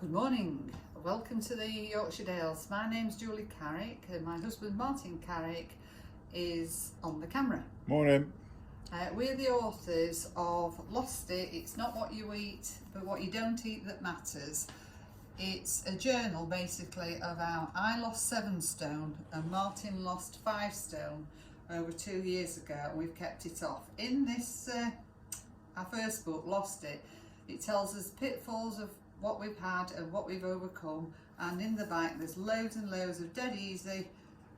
Good morning, welcome to the Yorkshire Dales. My name's Julie Carrick and my husband Martin Carrick is on the camera. Morning. We're the authors of Lost It, It's Not What You Eat but What You Don't Eat That Matters. It's a journal basically of how I lost 7 stone and Martin lost 5 stone over 2 years ago, and we've kept it off. In this, our first book, Lost It, it tells us pitfalls of what we've had and what we've overcome, and in the back there's loads and loads of dead easy,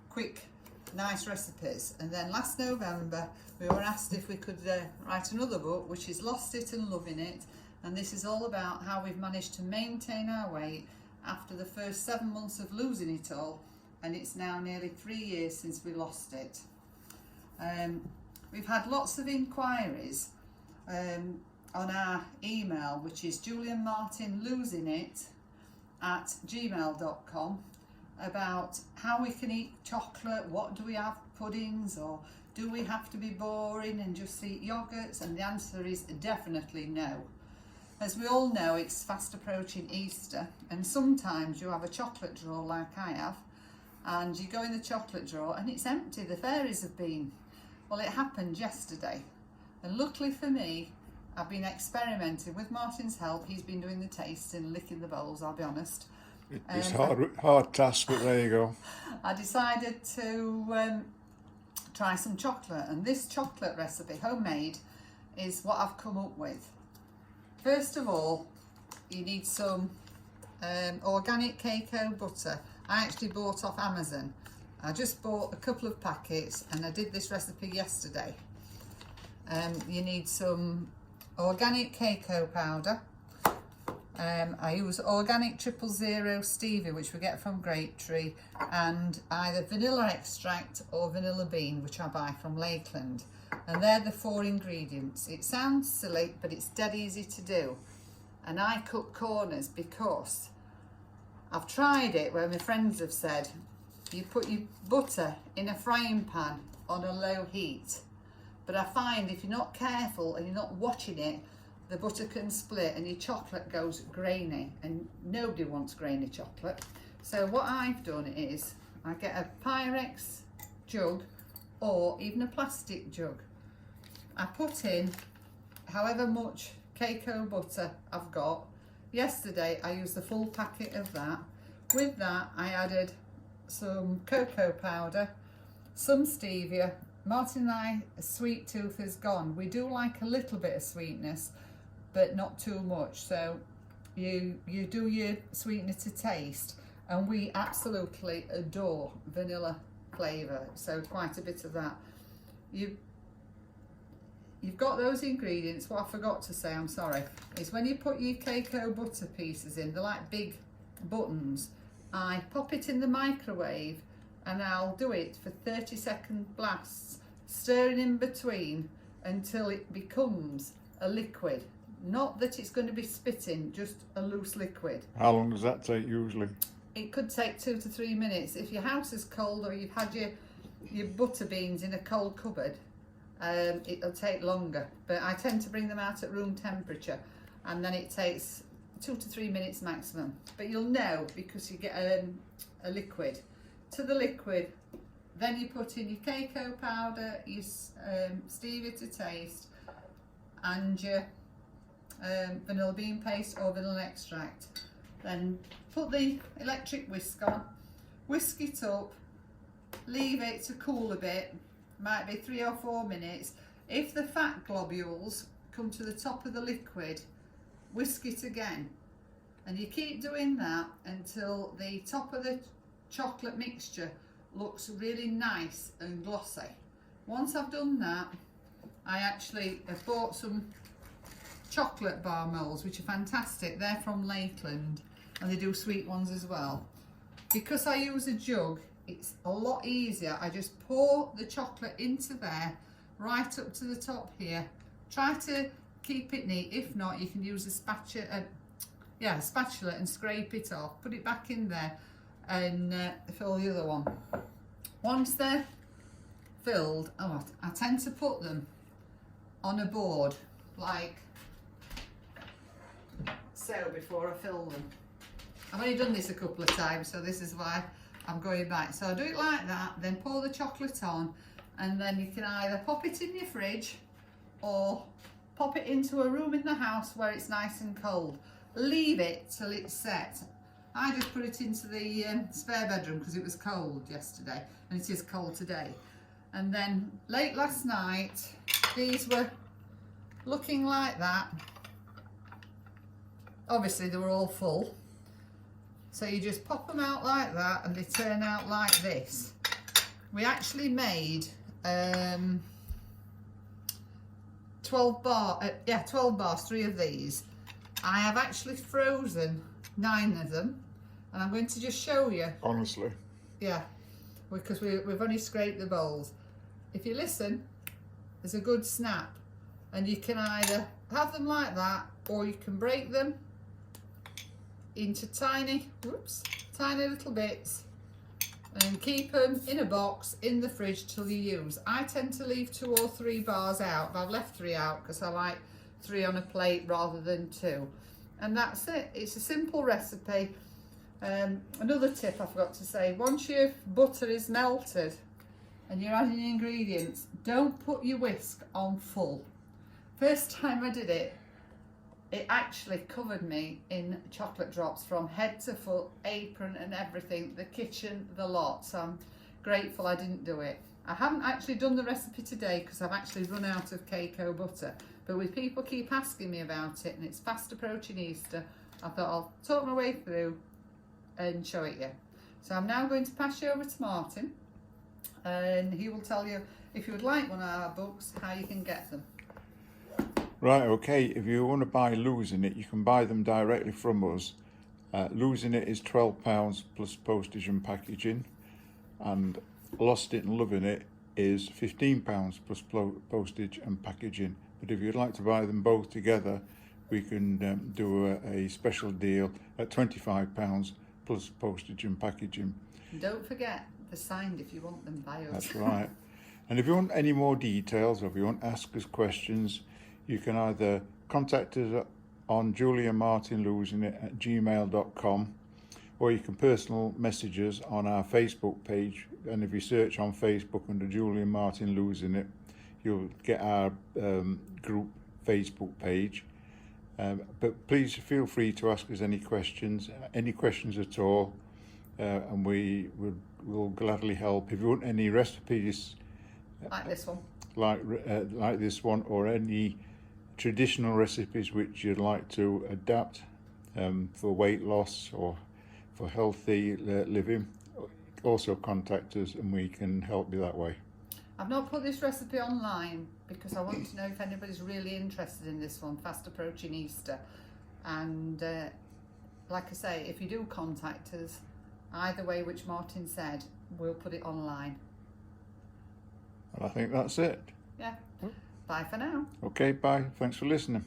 quick, nice recipes. And then last November we were asked if we could write another book, which is Lost It and Loving It, and this is all about how we've managed to maintain our weight after the first 7 months of losing it all, and it's now nearly 3 years since we lost it. We've had lots of inquiries on our email, which is julianmartinlosingit@gmail.com, about how we can eat chocolate, what do we have, puddings, or do we have to be boring and just eat yogurts? And the answer is definitely no. As we all know, it's fast approaching Easter, and sometimes you have a chocolate drawer like I have, and you go in the chocolate drawer and it's empty, the fairies have been. Well, it happened yesterday, and luckily for me, I've been experimenting with Martin's help. He's been doing the taste and licking the bowls, I'll be honest. It's hard task, but there you go. I decided to try some chocolate, and this chocolate recipe, homemade, is what I've come up with. First of all, you need some organic cacao butter. I actually bought off Amazon. I just bought a couple of packets and I did this recipe yesterday. You need some organic cacao powder. I use organic 000 stevia, which we get from Grapetree, and either vanilla extract or vanilla bean, which I buy from Lakeland. And they're the 4 ingredients. It sounds silly, but it's dead easy to do. And I cut corners because I've tried it where my friends have said you put your butter in a frying pan on a low heat. But I find if you're not careful and you're not watching it, the butter can split and your chocolate goes grainy, and nobody wants grainy chocolate. So what I've done is I get a Pyrex jug or even a plastic jug. I put in however much cacao butter I've got. Yesterday I used the full packet of that. With that I added some cocoa powder, some stevia. Martin and I, a sweet tooth is gone. We do like a little bit of sweetness, but not too much. So you do your sweetener to taste, and we absolutely adore vanilla flavour. So quite a bit of that. You've got those ingredients. What I forgot to say, I'm sorry, is when you put your cacao butter pieces in, they're like big buttons. I pop it in the microwave and I'll do it for 30-second blasts, stirring in between until it becomes a liquid. Not that it's going to be spitting, just a loose liquid. How long does that take usually? It could take 2 to 3 minutes. If your house is cold or you've had your butter beans in a cold cupboard, it'll take longer. But I tend to bring them out at room temperature, and then it takes 2 to 3 minutes maximum. But you'll know because you get a liquid. To the liquid, then you put in your cacao powder, your stevia to taste, and your vanilla bean paste or vanilla extract. Then put the electric whisk on, whisk it up, leave it to cool a bit, might be 3 or 4 minutes. If the fat globules come to the top of the liquid, whisk it again, and you keep doing that until the top of the chocolate mixture looks really nice and glossy. Once I've done that, I actually have bought some chocolate bar molds, which are fantastic. They're from Lakeland, and they do sweet ones as well. Because I use a jug, it's a lot easier. I just pour the chocolate into there, right up to the top here. Try to keep it neat. If not, you can use a spatula, and scrape it off. Put it back in there and fill the other one. Once they're filled, I tend to put them on a board like so before I fill them. I've only done this a couple of times, so this is why I'm going back. So I do it like that, then pour the chocolate on, and then you can either pop it in your fridge or pop it into a room in the house where it's nice and cold. Leave it till it's set. I just put it into the spare bedroom because it was cold yesterday, and it is cold today. And then late last night, these were looking like that. Obviously they were all full. So you just pop them out like that and they turn out like this. We actually made 12 bars, 3 of these. I have actually frozen 9 of them, and I'm going to just show you. Honestly. Yeah, because we've only scraped the bowls. If you listen, there's a good snap, and you can either have them like that, or you can break them into tiny little bits and keep them in a box in the fridge till you use. I tend to leave 2 or 3 bars out, but I've left 3 out because I like 3 on a plate rather than 2. And that's it. It's a simple recipe. Another tip I forgot to say, once your butter is melted and you're adding ingredients, don't put your whisk on full. First time I did it, it actually covered me in chocolate drops from head to foot, apron and everything, the kitchen, the lot. So I'm grateful I didn't do it. I haven't actually done the recipe today because I've actually run out of cacao butter. But with people keep asking me about it and it's fast approaching Easter, I thought I'll talk my way through and show it you. So I'm now going to pass you over to Martin, and he will tell you, if you would like one of our books, how you can get them. Right, okay, if you want to buy Losing It, you can buy them directly from us. Losing It is £12 plus postage and packaging, and Lost It and Loving It is £15 plus postage and packaging. But if you'd like to buy them both together, we can do a special deal at £25 plus postage and packaging. And don't forget, they're signed if you want them by us. That's right. And if you want any more details, or if you want to ask us questions, you can either contact us on juliamartinlosingit@gmail.com, or you can personal message us on our Facebook page. And if you search on Facebook under Julia Martin Losing It, you'll get our group Facebook page. But please feel free to ask us any questions at all, and we will gladly help. If you want any recipes like this one, like this one, or any traditional recipes which you'd like to adapt for weight loss or for healthy living, also contact us and we can help you that way. I've not put this recipe online because I want to know if anybody's really interested in this one, fast approaching Easter. And like I say, if you do contact us, either way which Martin said, we'll put it online. And I think that's it. Yeah. Bye for now. Okay, bye. Thanks for listening.